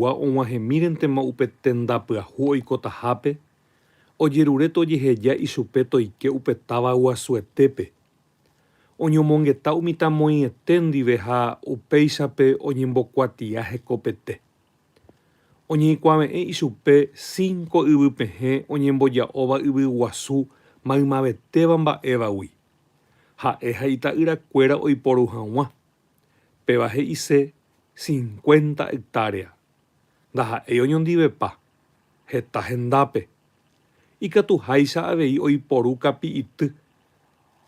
og̃uahẽmírentema upe tenda pyahu oikotahápe, ojerure tojeheja ichupe toike upe táva guasuetépe. Oñomongeta umitamoiete ndive ha upéichape oñembokuatia hekopete. Oñeikuaave'ẽ ichupe 5 yvypehe oñemboja'óva yvy guasu maymavetéva mba'évagui. Ha'e ha ita'yrakuéra oiporu hag̃ua. Péva he'ise 50 hectárea. Ndaha'éi oñondivepa. Heta hendápe. Ikatuháicha avei oiporu kapi'yty.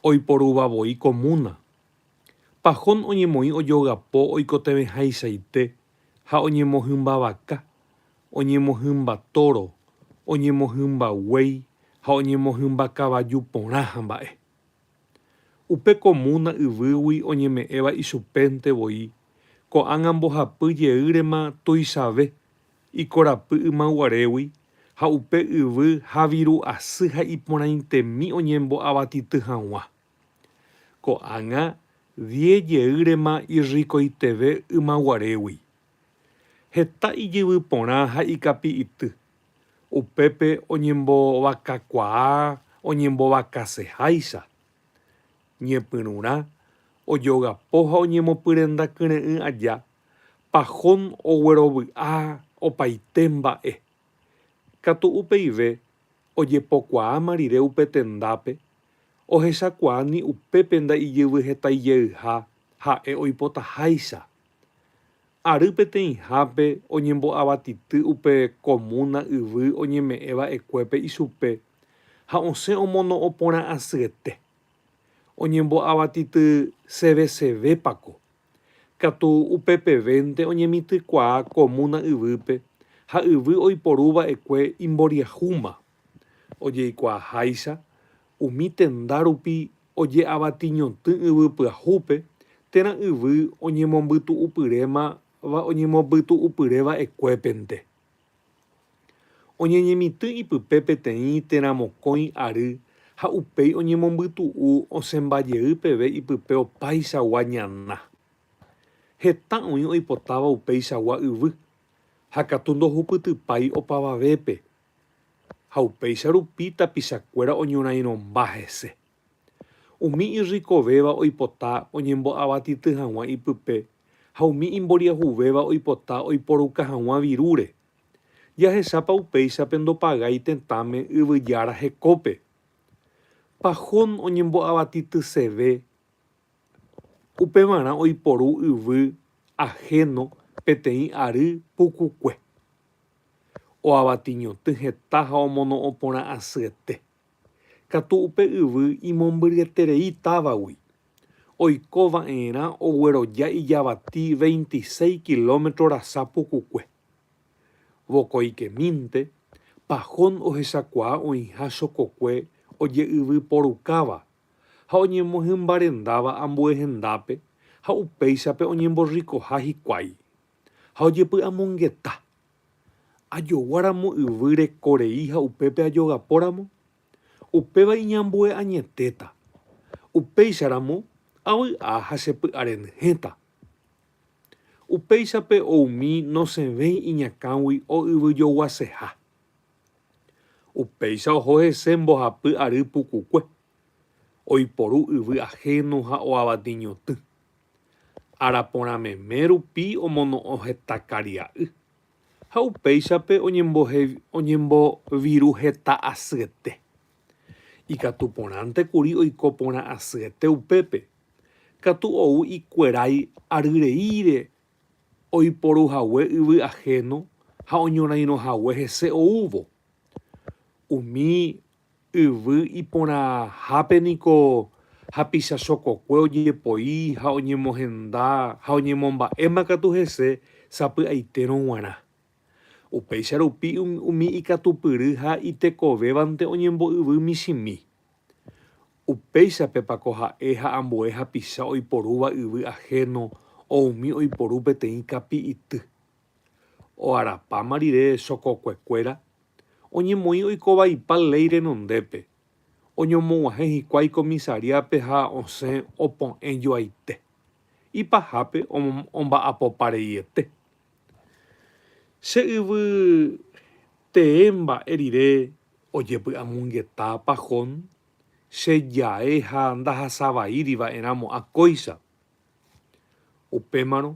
Oiporuvavoi comuna. Pahón oñemoĩ ojogapo oikotevẽhaichaite ha oñemohymba vaka, oñemohymba toro, oñemohymba guéi ha oñemohymba kavaju porã hamba'e. Upe comuna yvýgui oñeme'ẽva ichupéntevoi ko'ág̃a mbohapyjeýrema tuichave ikorapy ymaguarégui ha upe yvy ha viru asy ha iporãitemi oñembo'avatity hag̃ua. Ko'ág̃a 10 jeýrema irrikoiteve ymaguarégui. Heta ijyvy porã ha ikapi'yty. Upépe oñembovakakuaa, oñembovakaseháicha. Ñepyrũrã ojogapo ha oñemopyrendakyre'ỹ aja. Pahón oguerovy'a opaite mba'e. Katu upeive ojepokuaáma rire upe tendápe, ohechakuaáni upépe ndaijyvy hetaijeyha ha'e oipotaháicha. Ary peteĩhápe oñembo'avatity upe comuna yvy oñeme'ẽva'ekuépe ichupe ha osẽ omono'õ porã asyete. Oñembo'avatity chevechevépako. Katu upepevénte oñemitỹkuaa comuna yvýpe ha yvy oiporuva'ekue imboriahúma. Ojeikuaaháicha umi tenda rupi oje'avatiñotỹ yvy pyahúpe térã yvy oñemopytu'upyreva'ekuépente. Oñeñemitỹ ipype peteĩ térã mokõi ary ha upéi oñemombytu'u osẽmbajey peve ipype opaichagua ñana. Heta oĩ oipotáva upéichagua yvy ha katu ndohupytypai opavavépe. Ha upéicha rupi tapichakuéra oñorairõmba hese. Umi irrikovéva oipota oñembo'avatity hag̃ua ipype ha umi imboriahuvéva oipota oiporuka hag̃ua virúre. Jahechápa upéichape ndopagai tetãme yvyjára hekópe. Pahón oñembo'avatity chéve upevarã oiporu yvy ahéno peteĩ ary pukukue. Oavatiñotỹ heta ha omono'õ porã asyete. Katu upe yvy imombyryeterei távagui. Oikova'erã ogueroja ijavati 26 kilómetros rasa pukukue. Vokoikemínte, Pahón ohechakuaa oĩha chokokue ojeyvy porukáva ha oñemohymbarendáva ambuehendápe ha upéichape oñemborrikoha hikuái. Ha ojepy'amongeta. Ajoguáramo yvy rekorei ha upépe ajogapóramo. Upéva iñambue añetéta. Upéicharamo avy'a ha chepy'arenhéta. Upéichape oumi nosẽvéi iñakãgui oyvyjoguaseha. Upéicha oho hese mbohapy ary pukukue. Oiporu yvy ahéno ha oavatiñotỹ. Araporãmeme rupi omono'õ heta karia'y. Ha upéichape oñemboviru heta asyete. Ikatu porãntekuri oiko porã asyete upépe. Katu ou ikuerái aryreíre oiporuhague yvy ahéno ha oñorairõhague hese oúvo. Umi yvy iporãhápeniko hapicha chokokue ojepoi ha oñemohenda ha oñemomba'éma katu hese sapy'aitérõ g̃uarã. Upéicha rupi umi ikatupyry ha itekovévante oñembo'yvy michĩmi. Upéichapepako ha'e ha ambue hapicha oiporúva yvy ahéno oumi oiporu peteĩ kapi'yty. Oarapáma rire chokokuekuéra oñemoĩ oikovaipa ley renondépe. Oñomog̃uahẽ hikuái comisariápe ha osẽ opo'ẽjoaite. Ipahápe omba'apopareiete. Se yvy mba'e rire ojepy'amongeta pahón chejae ha ndahasavaíriva'eramo akóicha. Upémarõ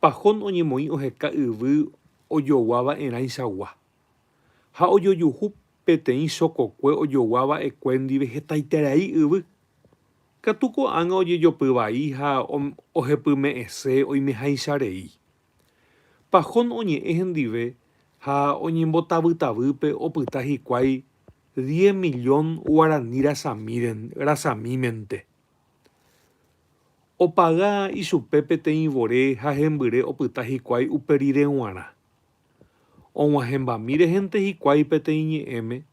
pahón oñemoĩ oheka yvy ojoguava'erãichagua ha ojojuhu peteĩ chokokue ojoguava'ekue ndive hetaiterai yvy. Katu ko'ág̃a ojejopy vai ha ohepyme'ẽse oimeháicharei. Pahón oñe'ẽ hendive ha oñembotavytavýpe opyta hikuái 10 millión guarani rasamímente. Opaga ichupe peteĩ vore ha hembyre opyta hikuái upe rire g̃uarã. Og̃uahẽmbami rehente hikuái peteĩ ñe'ẽme,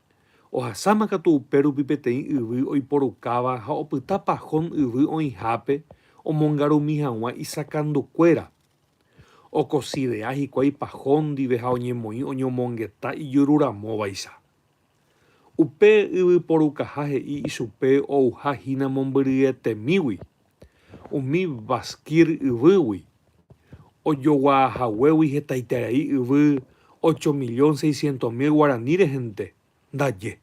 ohasáma katu upérupi peteĩ yvy oiporukáva ha opyta pahón yvy oĩhápe omongarumi hag̃ua isakandukuéra. Okosidea hikuái pahón ndive ha oñemoĩ oñomongeta ijururamóvaicha. Upe yvyporukaha he'i ichupe ouhahína mombyryetemígui, umi Vasquir yvýgui, ojoguahaguégui hetaiterai yvy 8.600.000 guarani rehente. Ndaje.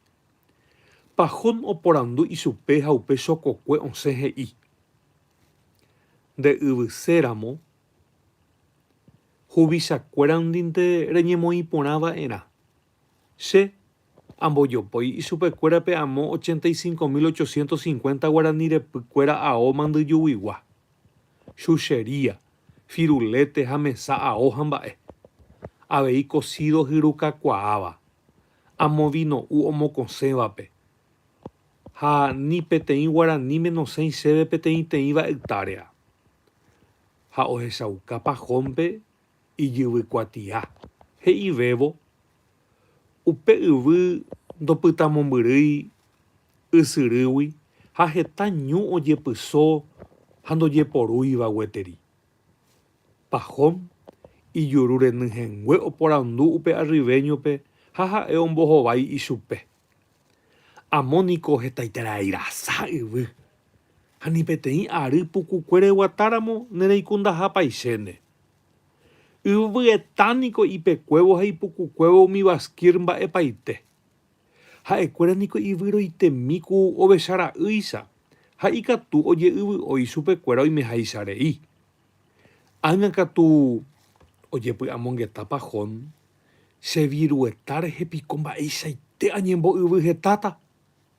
Pahón oporandu ichupe ha upe chokokue osẽ he'i. Nde yvyséramo huvichakuérandinte reñemoĩporãva'erã. Che ambojopói ichupekuérape amo 85.850 guarani repykuéra AO mandyjuvigua. Chuchería, firulete ha mesa AO hamba'e. Avei cocido hyrukakuaáva. Amo vino'u omokosẽvape. Ha ni peteĩ guaraníme nosẽi chéve peteĩteĩ va'ytárea. Ha ohechauka pahónpe ijyvykuatia. He'ivévo. Upe yvy ndopytambombyrýi ysyrýgui ha heta ñu ojepyso ha ndojeporúiva gueteri. Pahón ijuru renyhẽngue oporandu upe arribeñope ha ha'e ombohovái ichupe. Amóniko hetaiterairasa yvy. Ha ni peteĩ ary pukukuére guatáramo nereikundahápaichéne. Yvyetániko ipekuévo ha ipukukuévo umi Vasquir mba'epaite. Ha'ekuéra niko yvy roitemíku ovechara'ýicha ha ikatu oje'yvy'ói chupekuéra oimeháicharei. Ág̃akatu ojepy'amongeta pahón cheviruetáre hepiko mba'eichaite añembo'yvy hetáta.